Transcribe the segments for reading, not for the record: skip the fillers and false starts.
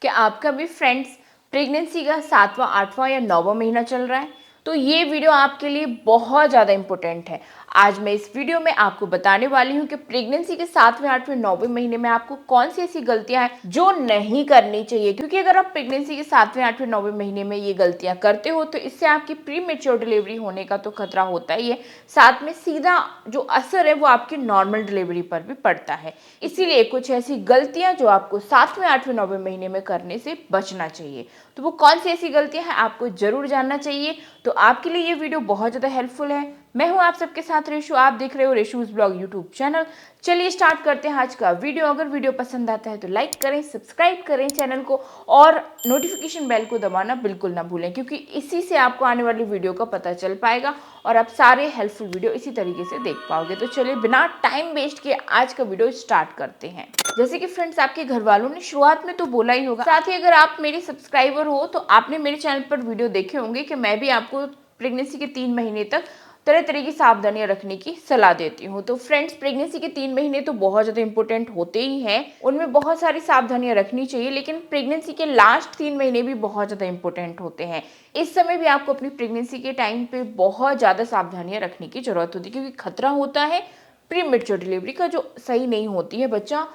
कि आपका भी फ्रेंड्स प्रेगनेंसी का 7वां 8वां या 9वां महीना चल रहा है, तो ये वीडियो आपके लिए बहुत ज़्यादा इम्पोर्टेंट है। आज मैं इस वीडियो में आपको बताने वाली हूँ कि प्रेगनेंसी के 7वें 8वें 9वें महीने में आपको कौन सी ऐसी गलतियां हैं जो नहीं करनी चाहिए, क्योंकि अगर आप प्रेगनेंसी के 7वें 8वें 9वें महीने में ये गलतियां करते हो तो इससे आपकी प्री मेच्योर डिलीवरी होने का तो खतरा होता ही है, साथ में सीधा जो असर है वो आपकी नॉर्मल डिलीवरी पर भी पड़ता है। इसीलिए कुछ ऐसी गलतियां जो आपको 7वें 8वें 9वें महीने में करने से बचना चाहिए, तो वो कौन सी ऐसी गलतियां हैं आपको जरूर जानना चाहिए। तो आपके लिए ये वीडियो बहुत ज़्यादा हेल्पफुल है। मैं हूं आप सबके साथ रेशु, आप देख रहे हो रेशूज ब्लॉग यूट्यूब चैनल। चलिए स्टार्ट करते हैं आज का वीडियो। अगर वीडियो पसंद आता है तो लाइक करें, सब्सक्राइब करें चैनल को और नोटिफिकेशन बेल को दबाना बिल्कुल ना भूलें, क्योंकि इसी से आपको आने वाली वीडियो का पता चल पाएगा और आप सारे हेल्पफुल वीडियो इसी तरीके से देख पाओगे। तो चलिए बिना टाइम वेस्ट किए आज का वीडियो स्टार्ट करते हैं। जैसे कि फ्रेंड्स, आपके घर वालों ने शुरुआत में तो बोला ही होगा, साथ ही अगर आप मेरी सब्सक्राइबर हो तो आपने मेरे चैनल पर वीडियो देखे होंगे कि मैं भी आपको प्रेगनेंसी के 3 महीने तक तरह तरह की सावधानियां रखने की सलाह देती हूँ। तो फ्रेंड्स, प्रेगनेंसी के 3 महीने तो बहुत ज़्यादा इंपॉर्टेंट होते ही हैं, उनमें बहुत सारी सावधानियां रखनी चाहिए, लेकिन प्रेगनेंसी के लास्ट 3 महीने भी बहुत ज़्यादा इंपॉर्टेंट होते हैं। इस समय भी आपको अपनी प्रेगनेंसी के टाइम पे बहुत ज़्यादा सावधानियां रखने की जरूरत होती है, क्योंकि खतरा होता है प्री मेच्योर डिलीवरी का, जो सही नहीं होती है। बच्चा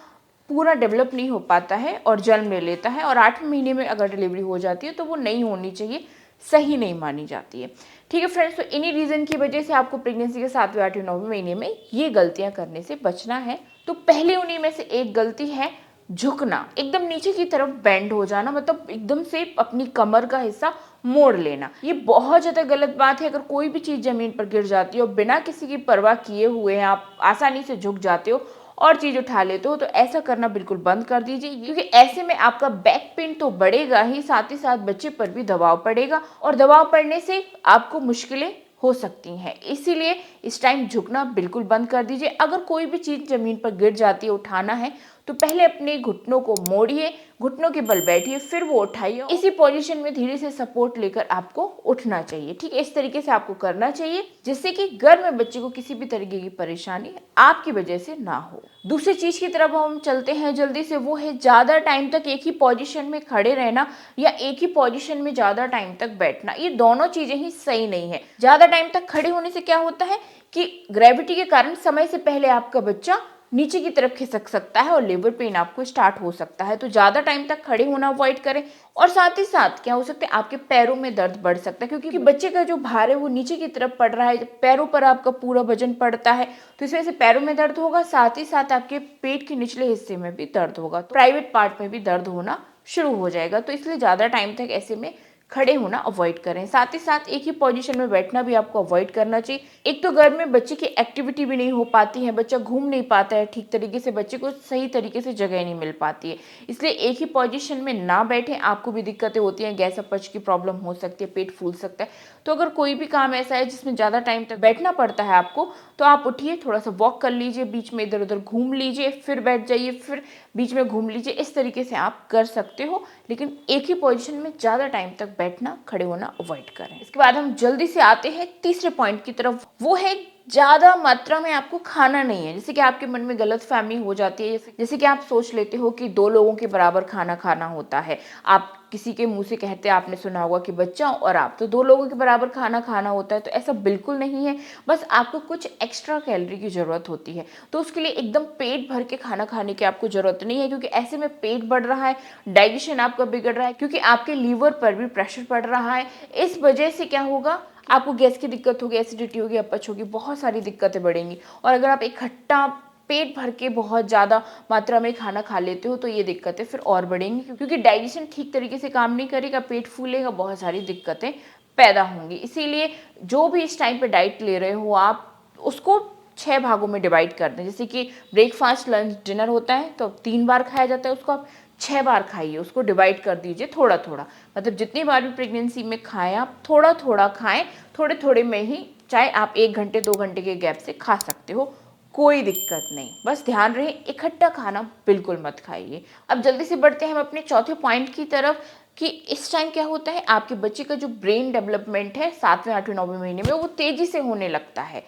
पूरा डेवलप नहीं हो पाता है और जन्म ले लेता है, और 8वें महीने में अगर डिलीवरी हो जाती है तो वो नहीं होनी चाहिए, सही नहीं मानी जाती है। ठीक है फ्रेंड्स, तो इन्हीं रीज़न की वजह से आपको प्रेगनेंसी के 7वें 8वें 9वें महीने में ये गलतियां करने से बचना है। तो पहले उन्हीं में से एक गलती है झुकना, एकदम नीचे की तरफ बेंड हो जाना, मतलब एकदम से अपनी कमर का हिस्सा मोड़ लेना। ये बहुत ज़्यादा गलत बात है। अगर कोई भी चीज़ ज़मीन पर गिर जाती है और बिना किसी की परवाह किए हुए आप आसानी से झुक जाते हो और चीज़ उठा लेते हो, तो ऐसा करना बिल्कुल बंद कर दीजिए, क्योंकि ऐसे में आपका बैक पेन तो बढ़ेगा ही, साथ ही साथ बच्चे पर भी दबाव पड़ेगा और दबाव पड़ने से आपको मुश्किलें हो सकती हैं। इसीलिए इस टाइम झुकना बिल्कुल बंद कर दीजिए। अगर कोई भी चीज़ ज़मीन पर गिर जाती है, उठाना है, तो पहले अपने घुटनों को मोड़िए, घुटनों के बल बैठिए, फिर वो उठाइए। इसी पोजीशन में धीरे से सपोर्ट लेकर आपको उठना चाहिए। ठीक है, इस तरीके से आपको करना चाहिए, जिससे कि गर्भ में बच्चे को किसी भी तरीके की परेशानी आपकी वजह से ना हो। दूसरी चीज की तरफ हम चलते हैं जल्दी से, वो है ज्यादा टाइम तक एक ही पोजीशन में खड़े रहना या एक ही पोजीशन में ज्यादा टाइम तक बैठना। ये दोनों चीजें ही सही नहीं है। ज्यादा टाइम तक खड़े होने से क्या होता है कि ग्रेविटी के कारण समय से पहले आपका बच्चा नीचे की तरफ खिसक सकता है और लेबर पेन आपको स्टार्ट हो सकता है। तो ज्यादा टाइम तक खड़े होना अवॉइड करें। और साथ ही साथ क्या हो सकता है, आपके पैरों में दर्द बढ़ सकता है, क्योंकि बच्चे का जो भार है वो नीचे की तरफ पड़ रहा है, पैरों पर आपका पूरा वजन पड़ता है, तो इस वजह से पैरों में दर्द होगा, साथ ही साथ आपके पेट के निचले हिस्से में भी दर्द होगा, तो प्राइवेट पार्ट में भी दर्द होना शुरू हो जाएगा। तो इसलिए ज्यादा टाइम तक ऐसे में खड़े होना अवॉइड करें। साथ ही साथ एक ही पोजीशन में बैठना भी आपको अवॉइड करना चाहिए। एक तो घर में बच्चे की एक्टिविटी भी नहीं हो पाती है, बच्चा घूम नहीं पाता है ठीक तरीके से, बच्चे को सही तरीके से जगह नहीं मिल पाती है, इसलिए एक ही पोजीशन में ना बैठे। आपको भी दिक्कतें होती हैं, गैस अपच की प्रॉब्लम हो सकती है, पेट फूल सकता है। तो अगर कोई भी काम ऐसा है जिसमें ज़्यादा टाइम तक बैठना पड़ता है आपको, तो आप उठिए, थोड़ा सा वॉक कर लीजिए, बीच में इधर उधर घूम लीजिए, फिर बैठ जाइए, फिर बीच में घूम लीजिए। इस तरीके से आप कर सकते हो, लेकिन एक ही पोजीशन में ज़्यादा टाइम तक बैठना, खड़े होना अवॉइड करें। इसके बाद हम जल्दी से आते हैं तीसरे पॉइंट की तरफ, वो है ज़्यादा मात्रा में आपको खाना नहीं है। जैसे कि आपके मन में गलत फहमी हो जाती है, जैसे कि आप सोच लेते हो कि 2 लोगों के बराबर खाना खाना होता है। आप किसी के मुंह से कहते हैं, आपने सुना होगा कि बच्चा और आप तो 2 लोगों के बराबर खाना खाना होता है, तो ऐसा बिल्कुल नहीं है। बस आपको कुछ एक्स्ट्रा कैलोरी की ज़रूरत होती है, तो उसके लिए एकदम पेट भर के खाना खाने की आपको ज़रूरत नहीं है, क्योंकि ऐसे में पेट बढ़ रहा है, डाइजेशन आपका बिगड़ रहा है, क्योंकि आपके लीवर पर भी प्रेशर पड़ रहा है। इस वजह से क्या होगा, आपको गैस की दिक्कत होगी, एसिडिटी होगी, अपच होगी, बहुत सारी दिक्कतें बढ़ेंगी। और अगर आप इकट्ठा पेट भर के बहुत ज़्यादा मात्रा में खाना खा लेते हो, तो ये दिक्कतें फिर और बढ़ेंगी, क्योंकि डाइजेशन ठीक तरीके से काम नहीं करेगा, पेट फूलेगा, बहुत सारी दिक्कतें पैदा होंगी। इसीलिए जो भी इस टाइम पे डाइट ले रहे हो आप, उसको 6 भागों में डिवाइड कर दें। जैसे कि ब्रेकफास्ट, लंच, डिनर होता है तो 3 बार खाया जाता है, उसको आप 6 बार खाइए, उसको डिवाइड कर दीजिए थोड़ा थोड़ा। मतलब जितनी बार भी प्रेगनेंसी में खाएं, आप थोड़ा थोड़ा खाएं, थोड़े थोड़े में ही, चाहे आप 1 घंटे 2 घंटे के गैप से खा सकते हो, कोई दिक्कत नहीं। बस ध्यान रहे, इकट्ठा खाना बिल्कुल मत खाइए। अब जल्दी से बढ़ते हैं हम अपने चौथे पॉइंट की तरफ, कि इस टाइम क्या होता है, आपके बच्चे का जो ब्रेन डेवलपमेंट है 7वें 8वें 9वें महीने में, वो तेजी से होने लगता है।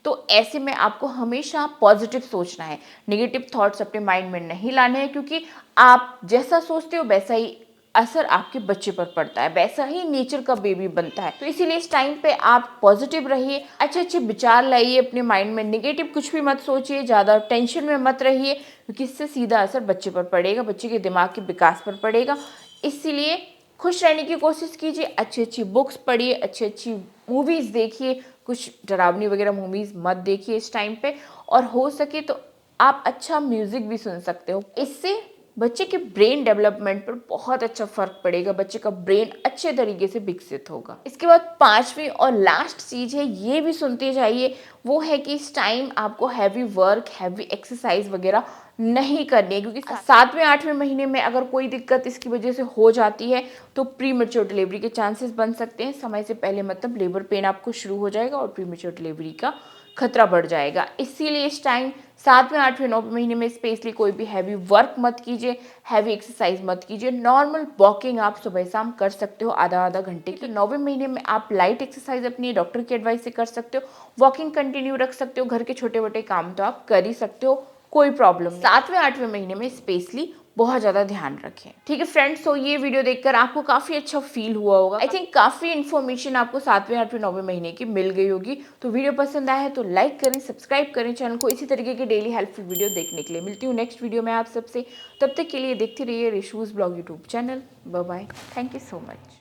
तो ऐसे में आपको हमेशा पॉजिटिव सोचना है, नेगेटिव थॉट्स अपने माइंड में नहीं लाने हैं, क्योंकि आप जैसा सोचते हो वैसा ही असर आपके बच्चे पर पड़ता है, वैसा ही नेचर का बेबी बनता है। तो इसीलिए इस टाइम पे आप पॉजिटिव रहिए, अच्छे अच्छे विचार लाइए अपने माइंड में, नेगेटिव कुछ भी मत सोचिए, ज़्यादा टेंशन में मत रहिए, क्योंकि इससे सीधा असर बच्चे पर पड़ेगा, बच्चे के दिमाग के विकास पर पड़ेगा। इसीलिए खुश रहने की कोशिश कीजिए, अच्छी अच्छी बुक्स पढ़िए, अच्छी अच्छी मूवीज़ देखिए, कुछ डरावनी वगैरह मूवीज़ मत देखिए इस टाइम पे, और हो सके तो आप अच्छा म्यूज़िक भी सुन सकते हो। इससे बच्चे के ब्रेन डेवलपमेंट पर बहुत अच्छा फर्क पड़ेगा, बच्चे का ब्रेन अच्छे तरीके से विकसित होगा। इसके बाद पांचवी और लास्ट चीज़ है, ये भी सुनते जाइए, वो है कि इस टाइम आपको हैवी वर्क, हैवी एक्सरसाइज वगैरह नहीं करनी है, क्योंकि 7वें 8वें महीने में अगर कोई दिक्कत इसकी वजह से हो जाती है तो प्री मेच्योर डिलीवरी के चांसेस बन सकते हैं। समय से पहले मतलब लेबर पेन आपको शुरू हो जाएगा और प्री मेच्योर डिलीवरी का खतरा बढ़ जाएगा। इसीलिए इस टाइम 7वें 8वें 9वें महीने में स्पेशली कोई भी हैवी वर्क मत कीजिए, हैवी एक्सरसाइज मत कीजिए। नॉर्मल वॉकिंग आप सुबह शाम कर सकते हो आधा आधा घंटे की। 9वें महीने में आप लाइट एक्सरसाइज अपनी डॉक्टर की एडवाइस से कर सकते हो, वॉकिंग कंटिन्यू रख सकते हो, घर के छोटे मोटे काम तो आप कर ही सकते हो, कोई प्रॉब्लम नहीं। 7वें 8वें महीने में स्पेशली बहुत ज़्यादा ध्यान रखें। ठीक है फ्रेंड्स, तो ये वीडियो देखकर आपको काफ़ी अच्छा फील हुआ होगा। आई थिंक काफ़ी इन्फॉर्मेशन आपको 7वें 8वें 9वें महीने की मिल गई होगी। तो वीडियो पसंद आया है तो लाइक करें, सब्सक्राइब करें चैनल को इसी तरीके के डेली हेल्पफुल वीडियो देखने के लिए। मिलती हूँ नेक्स्ट वीडियो में आप सबसे, तब तक के लिए देखते रहिए Rishu's blog YouTube channel. Bye bye, thank you so much.